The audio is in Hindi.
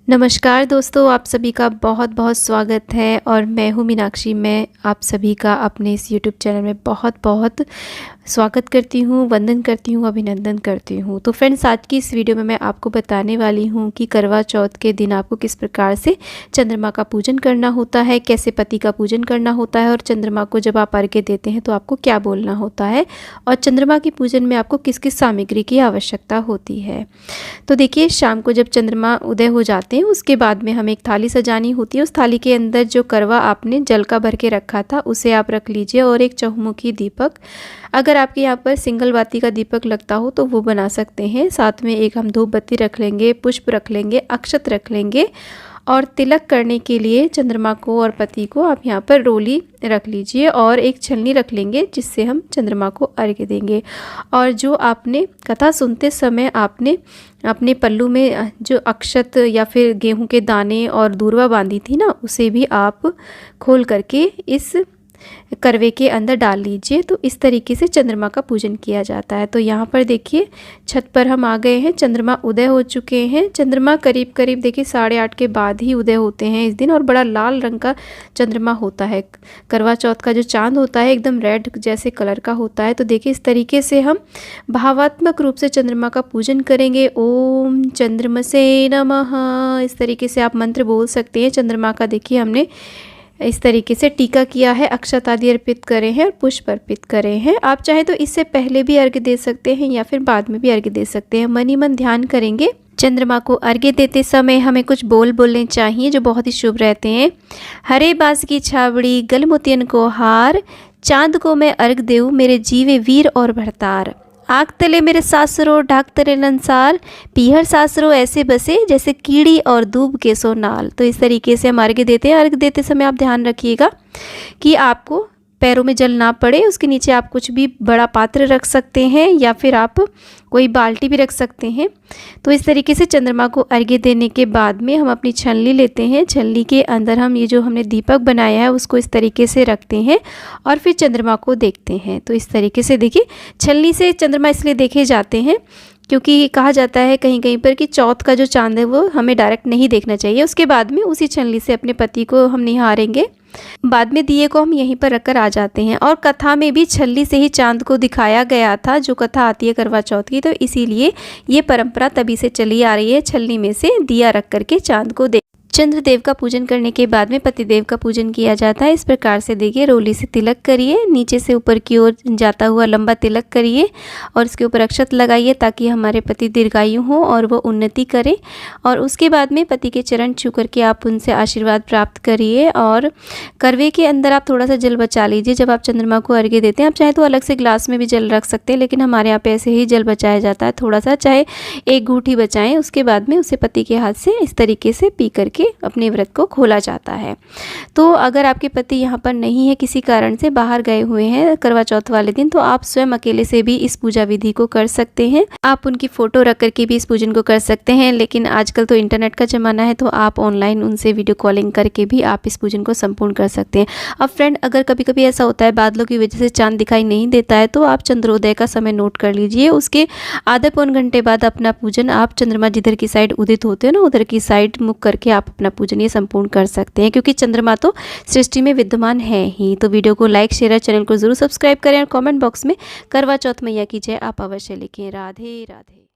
नमस्कार दोस्तों, आप सभी का बहुत बहुत स्वागत है और मैं हूँ मीनाक्षी। मैं आप सभी का अपने इस यूट्यूब चैनल में बहुत बहुत स्वागत करती हूँ, वंदन करती हूँ, अभिनंदन करती हूँ। तो फ्रेंड्स, आज की इस वीडियो में मैं आपको बताने वाली हूँ कि करवा चौथ के दिन आपको किस प्रकार से चंद्रमा का पूजन करना होता है, कैसे पति का पूजन करना होता है और चंद्रमा को जब आप अर्घ्य देते हैं तो आपको क्या बोलना होता है और चंद्रमा के पूजन में आपको किस किस सामग्री की आवश्यकता होती है। तो देखिए, शाम को जब चंद्रमा उदय हो जाते हैं उसके बाद में हमें एक थाली सजानी होती है। उस थाली के अंदर जो करवा आपने जल का भर के रखा था उसे आप रख लीजिए और एक चहुमुखी दीपक, अगर आपके यहाँ पर सिंगल बाती का दीपक लगता हो तो वो बना सकते हैं। साथ में एक हम धूप बत्ती रख लेंगे, पुष्प रख लेंगे, अक्षत रख लेंगे और तिलक करने के लिए चंद्रमा को और पति को आप यहाँ पर रोली रख लीजिए और एक छलनी रख लेंगे जिससे हम चंद्रमा को अर्घ्य देंगे। और जो आपने कथा सुनते समय आपने अपने पल्लू में जो अक्षत या फिर गेहूं के दाने और दूर्वा बांधी थी ना, उसे भी आप खोल करके इस करवे के अंदर डाल लीजिए। तो इस तरीके से चंद्रमा का पूजन किया जाता है। तो यहाँ पर देखिए, छत पर हम आ गए हैं, चंद्रमा उदय हो चुके हैं। चंद्रमा करीब करीब देखिए 8:30 के बाद ही उदय होते हैं इस दिन, और बड़ा लाल रंग का चंद्रमा होता है। करवा चौथ का जो चांद होता है एकदम रेड जैसे कलर का होता है। तो देखिए, इस तरीके से हम भावात्मक रूप से चंद्रमा का पूजन करेंगे। ओम चंद्रमसे नमः, इस तरीके से आप मंत्र बोल सकते हैं। चंद्रमा का देखिए हमने इस तरीके से टीका किया है, अक्षत आदि अर्पित करे हैं और पुष्प अर्पित करे हैं। आप चाहे तो इससे पहले भी अर्घ्य दे सकते हैं या फिर बाद में भी अर्घ्य दे सकते हैं। मन ही मन ध्यान करेंगे। चंद्रमा को अर्घ्य देते समय हमें कुछ बोल बोलने चाहिए जो बहुत ही शुभ रहते हैं। हरे बास की छावड़ी, गल मोतियन को हार, चांद को मैं अर्घ देऊँ, मेरे जीवे वीर और भरतार। आग तले मेरे सासरो, ढाक तले नंसार, पीहर सासरो ऐसे बसे जैसे कीड़ी और दूब के सो नाल। तो इस तरीके से हम अर्घ्य देते हैं। अर्घ्य देते समय आप ध्यान रखिएगा कि आपको पैरों में जल ना पड़े। उसके नीचे आप कुछ भी बड़ा पात्र रख सकते हैं या फिर आप कोई बाल्टी भी रख सकते हैं। तो इस तरीके से चंद्रमा को अर्घ्य देने के बाद में हम अपनी छलनी लेते हैं। छलनी के अंदर हम ये जो हमने दीपक बनाया है उसको इस तरीके से रखते हैं और फिर चंद्रमा को देखते हैं। तो इस तरीके से देखिए, छलनी से चंद्रमा इसलिए देखे जाते हैं क्योंकि कहा जाता है कहीं कहीं पर कि चौथ का जो चांद है वो हमें डायरेक्ट नहीं देखना चाहिए। उसके बाद में उसी छलनी से अपने पति को हम निहारेंगे। बाद में दिए को हम यहीं पर रखकर आ जाते हैं। और कथा में भी छलनी से ही चांद को दिखाया गया था, जो कथा आती है करवा चौथ की। तो इसीलिए ये परंपरा तभी से चली आ रही है, छलनी में से दिया रख करके चांद को देख। चंद्रदेव का पूजन करने के बाद में पतिदेव का पूजन किया जाता है। इस प्रकार से देखिए, रोली से तिलक करिए, नीचे से ऊपर की ओर जाता हुआ लंबा तिलक करिए और इसके ऊपर अक्षत लगाइए ताकि हमारे पति दीर्घायु हो और वो उन्नति करें। और उसके बाद में पति के चरण छू करके आप उनसे आशीर्वाद प्राप्त करिए। और करवे के अंदर आप थोड़ा सा जल बचा लीजिए जब आप चंद्रमा को अर्घ्य देते हैं। आप चाहे तो अलग से ग्लास में भी जल रख सकते हैं, लेकिन हमारे यहाँ पे ऐसे ही जल बचाया जाता है। थोड़ा सा, चाहे एक घूंट ही बचाएं। उसके बाद में उसे पति के हाथ से इस तरीके से पी करके अपने व्रत को खोला जाता है। तो अगर आपके पति यहाँ पर नहीं है, किसी कारण से बाहर गए हुए हैं करवा चौथ वाले दिन, तो आप स्वयं अकेले से भी इस पूजा विधि को कर सकते हैं। आप उनकी फोटो रख करके भी इस पूजन को कर सकते हैं, लेकिन आजकल तो इंटरनेट का जमाना है तो आप ऑनलाइन उनसे वीडियो कॉलिंग करके भी आप इस पूजन को संपूर्ण कर सकते हैं। अब फ्रेंड, अगर कभी कभी ऐसा होता है बादलों की वजह से चांद दिखाई नहीं देता है, तो आप चंद्रोदय का समय नोट कर लीजिए। उसके आधे पौन घंटे बाद अपना पूजन आप चंद्रमा जिधर की साइड उदित होते हो ना, उधर की साइड मुख करके आप अपना पूजन ये संपूर्ण कर सकते हैं, क्योंकि चंद्रमा तो सृष्टि में विद्यमान है ही। तो वीडियो को लाइक, शेयर और चैनल को जरूर सब्सक्राइब करें और कमेंट बॉक्स में करवा चौथ मैया की जय आप अवश्य लिखें। राधे राधे।